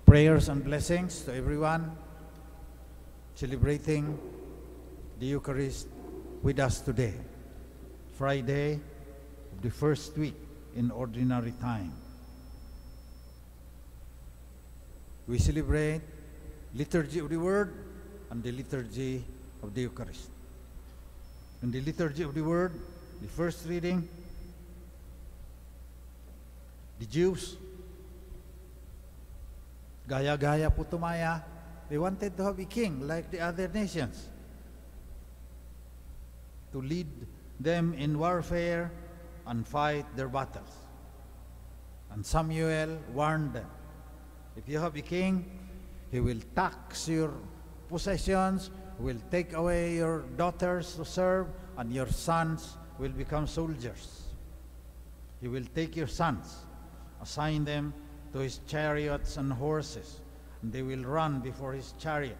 Prayers and blessings to everyone celebrating the Eucharist with us today, Friday of the first week in ordinary time. We celebrate Liturgy of the Word and the Liturgy of the Eucharist. In the Liturgy of the Word, the first reading, the Jews, gaya-gaya putumaya, they wanted to have a king like the other nations, to lead them in warfare and fight their battles. And Samuel warned them, if you have a king, he will tax your possessions, will take away your daughters to serve, and your sons will become soldiers. He will take your sons, assign them to his chariots and horses, and they will run before his chariot.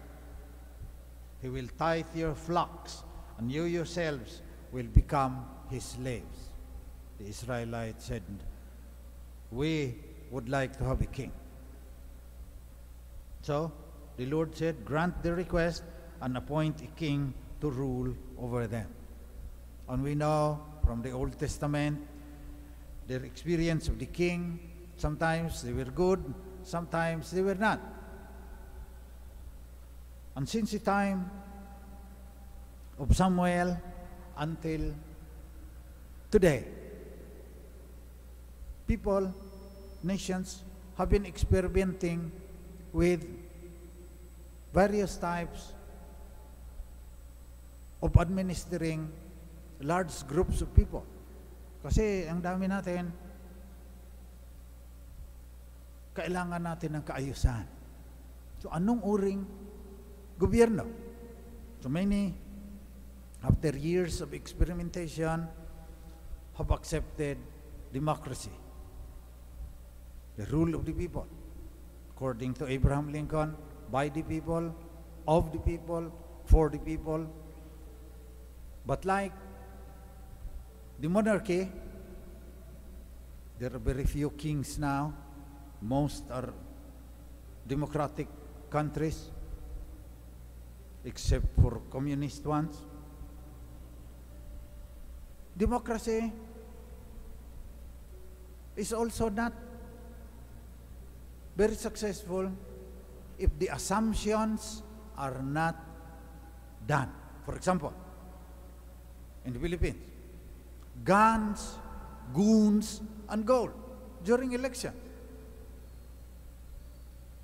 He will tithe your flocks, and you yourselves will become his slaves. The Israelites said, we would like to have a king. So the Lord said, grant their request and appoint a king to rule over them. And we know from the Old Testament their experience of the king. Sometimes they were good, sometimes they were not. And since the time of Samuel until today, people, nations have been experimenting with various types of administering large groups of people. Kasi ang dami natin, kailangan natin ng kaayusan. So anong uring gobyerno? So many, after years of experimentation, have accepted democracy, the rule of the people, according to Abraham Lincoln, by the people, of the people, for the people. But like the monarchy, there are very few kings now. Most are democratic countries, except for communist ones. Democracy is also not very successful if the assumptions are not done. For example, in the Philippines, guns, goons, and gold during election.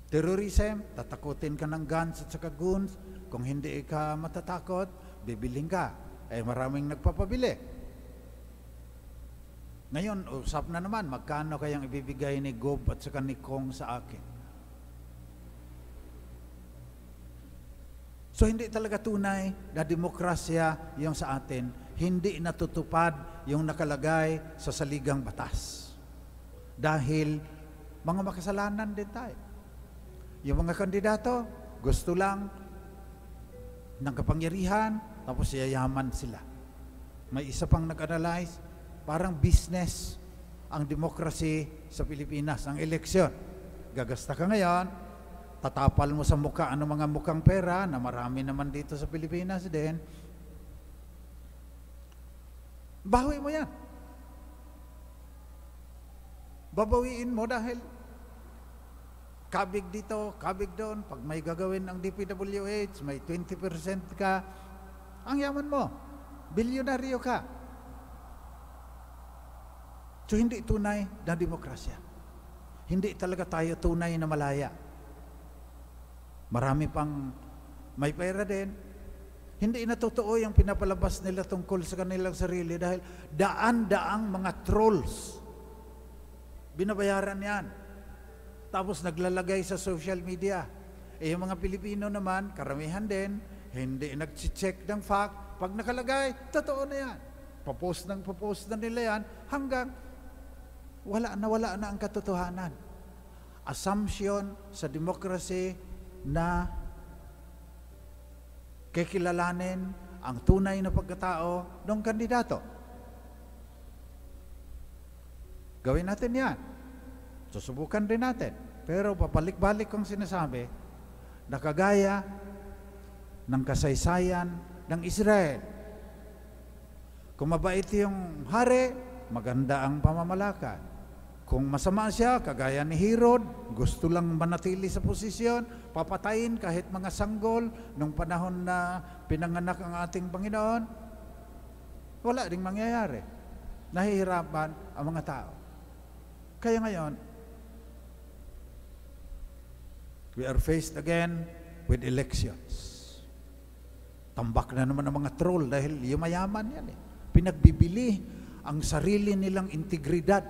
Terrorism, tatakutin ka ng guns at saka goons. Kung hindi ka matatakot, bibiling ka. Eh maraming nagpapabili. Ngayon, usap na naman, magkano kayang ibibigay ni Gob at saka ni Kong sa akin? So hindi talaga tunay na demokrasya yung sa atin. Hindi natutupad yung nakalagay sa saligang batas. Dahil mga makasalanan din tayo. Yung mga kandidato, gusto lang ng kapangyarihan, tapos yayaman sila. May isa pang nag-analyze, parang business ang demokrasi sa Pilipinas, ang eleksyon. Gagasta ka ngayon, tatapal mo sa mukha ang mga mukhang pera, na marami naman dito sa Pilipinas din, bawi mo yan. Babawiin mo dahil kabig dito, kabig doon. Pag may gagawin ang DPWH, may 20% ka, ang yaman mo. Bilyonaryo ka. So hindi tunay na demokrasya. Hindi talaga tayo tunay na malaya. Marami pang may pera din. Hindi na totoo yung pinapalabas nila tungkol sa kanilang sarili dahil daan-daang mga trolls. Binabayaran yan. Tapos naglalagay sa social media. Eh yung mga Pilipino naman, karamihan din, hindi nag-check ng fact. Pag nakalagay, totoo na yan. Papost na nila yan hanggang wala na ang katotohanan. Assumption sa demokrasi na kikilalanin ang tunay na pagkatao ng kandidato. Gawin natin yan. Susubukan din natin. Pero papalik-balik kong sinasabi, nakagaya ng kasaysayan ng Israel. Kung mabait yung hari, maganda ang pamamalakad. Kung masama siya, kagaya ni Herod, gusto lang manatili sa posisyon, papatayin kahit mga sanggol nung panahon na pinanganak ang ating Panginoon, wala ding mangyayari. Nahihirapan ang mga tao. Kaya ngayon, we are faced again with elections. Tambak na naman ang mga troll dahil yumayaman yan eh. Pinagbibili ang sarili nilang integridad.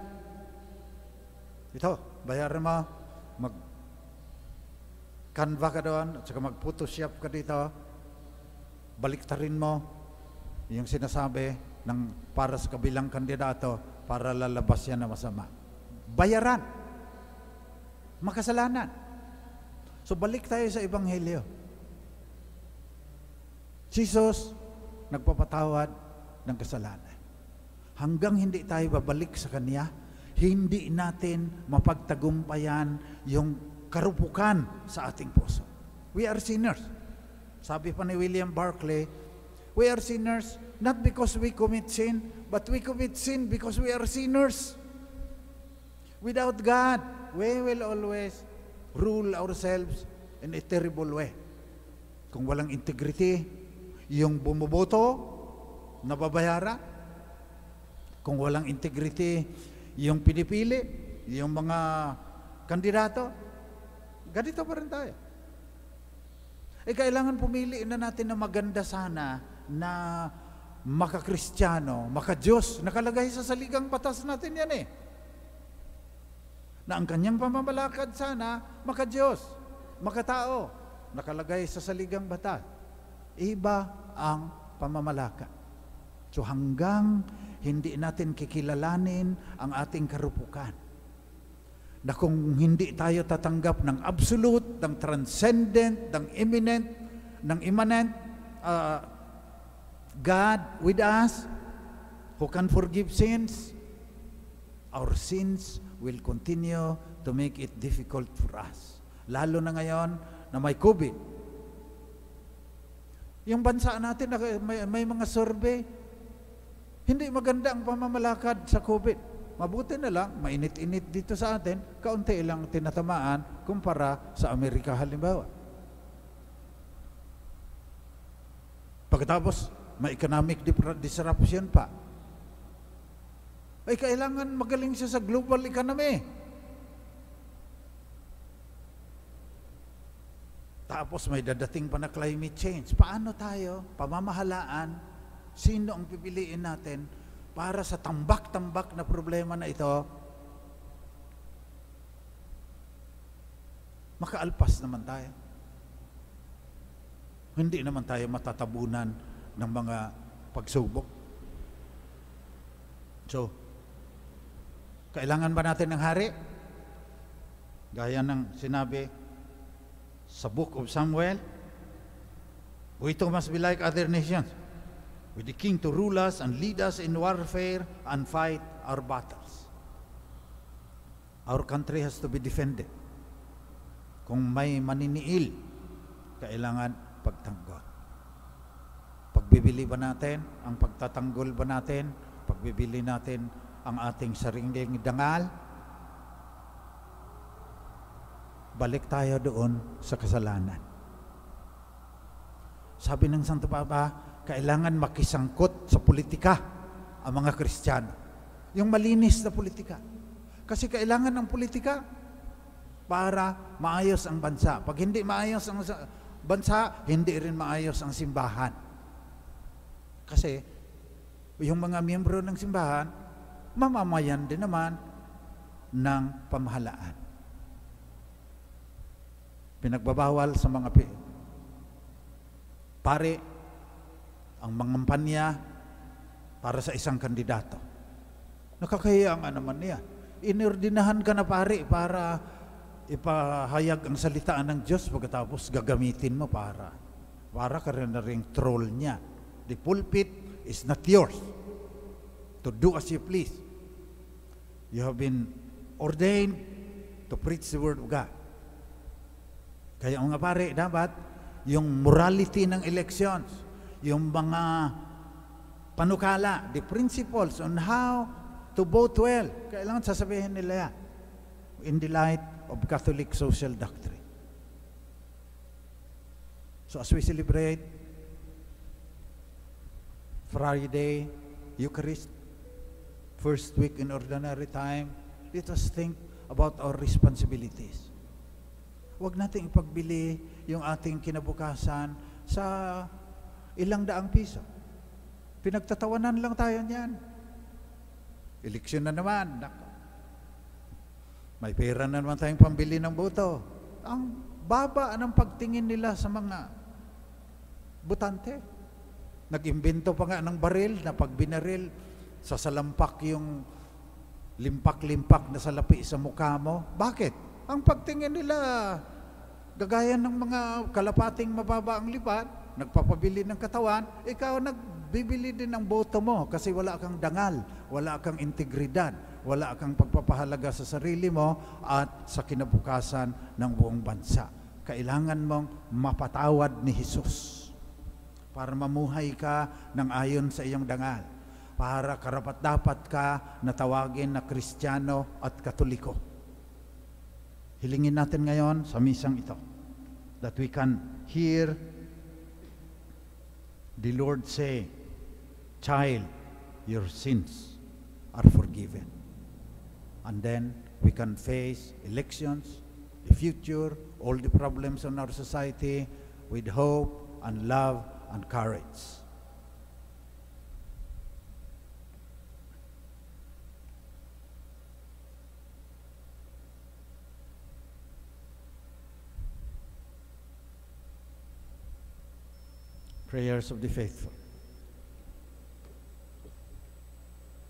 Ito, bayaran mo, mag-canva ka doon, at saka mag-photoshop ka dito, baliktarin mo yung sinasabi ng para sa kabilang kandidato para lalabas yan na masama. Bayaran. Makasalanan. So balik tayo sa Ebanghelyo. Jesus, nagpapatawad ng kasalanan. Hanggang hindi tayo babalik sa Kanya, hindi natin mapagtagumpayan yung karupukan sa ating puso. We are sinners. Sabi pa ni William Barclay, we are sinners not because we commit sin, but we commit sin because we are sinners. Without God, we will always rule ourselves in a terrible way. Kung walang integrity, yung bumuboto, nababayara. Kung walang integrity, yung pinipili, yung mga kandidato, ganito pa rin tayo. Kailangan pumili na natin na maganda sana na makakristyano, makadiyos, nakalagay sa saligang batas natin yan eh. Na ang kanyang pamamalakad sana, makadiyos, makatao, nakalagay sa saligang batas. Iba ang pamamalakad. So hanggang hindi natin kikilalanin ang ating karupukan, na kung hindi tayo tatanggap ng absolute, ng transcendent, ng imminent, ng immanent God with us, who can forgive sins, our sins will continue to make it difficult for us. Lalo na ngayon na may COVID. Yung bansa natin, may mga survey, hindi maganda ang pamamalakad sa COVID. Mabuti na lang, mainit-init dito sa atin, kaunti lang tinatamaan kumpara sa Amerika halimbawa. Pagkatapos, may economic disruption pa. Ay kailangan magaling siya sa global economy. Tapos may dadating pa na climate change. Paano tayo, pamamahalaan, sino ang pipiliin natin para sa tambak-tambak na problema na ito, makaalpas naman tayo. Hindi naman tayo matatabunan ng mga pagsubok. So, kailangan ba natin ng hari? Gaya ng sinabi sa Book of Samuel, we too must be like other nations, with the king to rule us and lead us in warfare and fight our battles. Our country has to be defended. Kung may maniniil, kailangan pagtanggol. Pagbibili ba natin, ang pagtatanggol ba natin, pagbibili natin ang ating sariling dangal, balik tayo doon sa kasalanan. Sabi ng Santo Papa, kailangan makisangkot sa politika ang mga Kristiyano. Yung malinis na politika. Kasi kailangan ng politika para maayos ang bansa. Pag hindi maayos ang bansa, hindi rin maayos ang simbahan. Kasi yung mga miyembro ng simbahan, mamamayan din naman ng pamahalaan. Pinagbabawal sa mga pare ang mangampanya para sa isang kandidato. Nakakahiya nga naman niya. Inordinahan ka na pare para ipahayag ang salita ng Diyos, pagkatapos gagamitin mo para ka rin na ring troll niya. The pulpit is not yours to do as you please. You have been ordained to preach the Word of God. Kaya mga pare, dapat yung morality ng elections, yung mga panukala, the principles on how to vote well, kailangan sasabihin nila yan in the light of Catholic social doctrine. So as we celebrate Friday, Eucharist, first week in ordinary time, let us think about our responsibilities. Huwag nating ipagbili yung ating kinabukasan sa ilang daang piso. Pinagtatawanan lang tayo niyan. Eleksyon na naman. Nako. May pera na naman tayong pambili ng boto. Ang baba ng pagtingin nila sa mga botante. Nag-imbento pa nga ng baril na pag binaril, sasalampak yung limpak-limpak na salapi sa mukha mo. Bakit? Ang pagtingin nila, gagaya ng mga kalapating mababa ang lipat, nagpapabili ng katawan, ikaw nagbibili din ng boto mo kasi wala kang dangal, wala kang integridad, wala kang pagpapahalaga sa sarili mo at sa kinabukasan ng buong bansa. Kailangan mong mapatawad ni Jesus para mamuhay ka ng ayon sa iyong dangal, para karapat-dapat ka na tawagin na Kristiyano at Katoliko. Hilingin natin ngayon sa misang ito that we can hear the Lord say, "Child, your sins are forgiven." And then we can face elections, the future, all the problems in our society with hope and love and courage. Prayers of the faithful.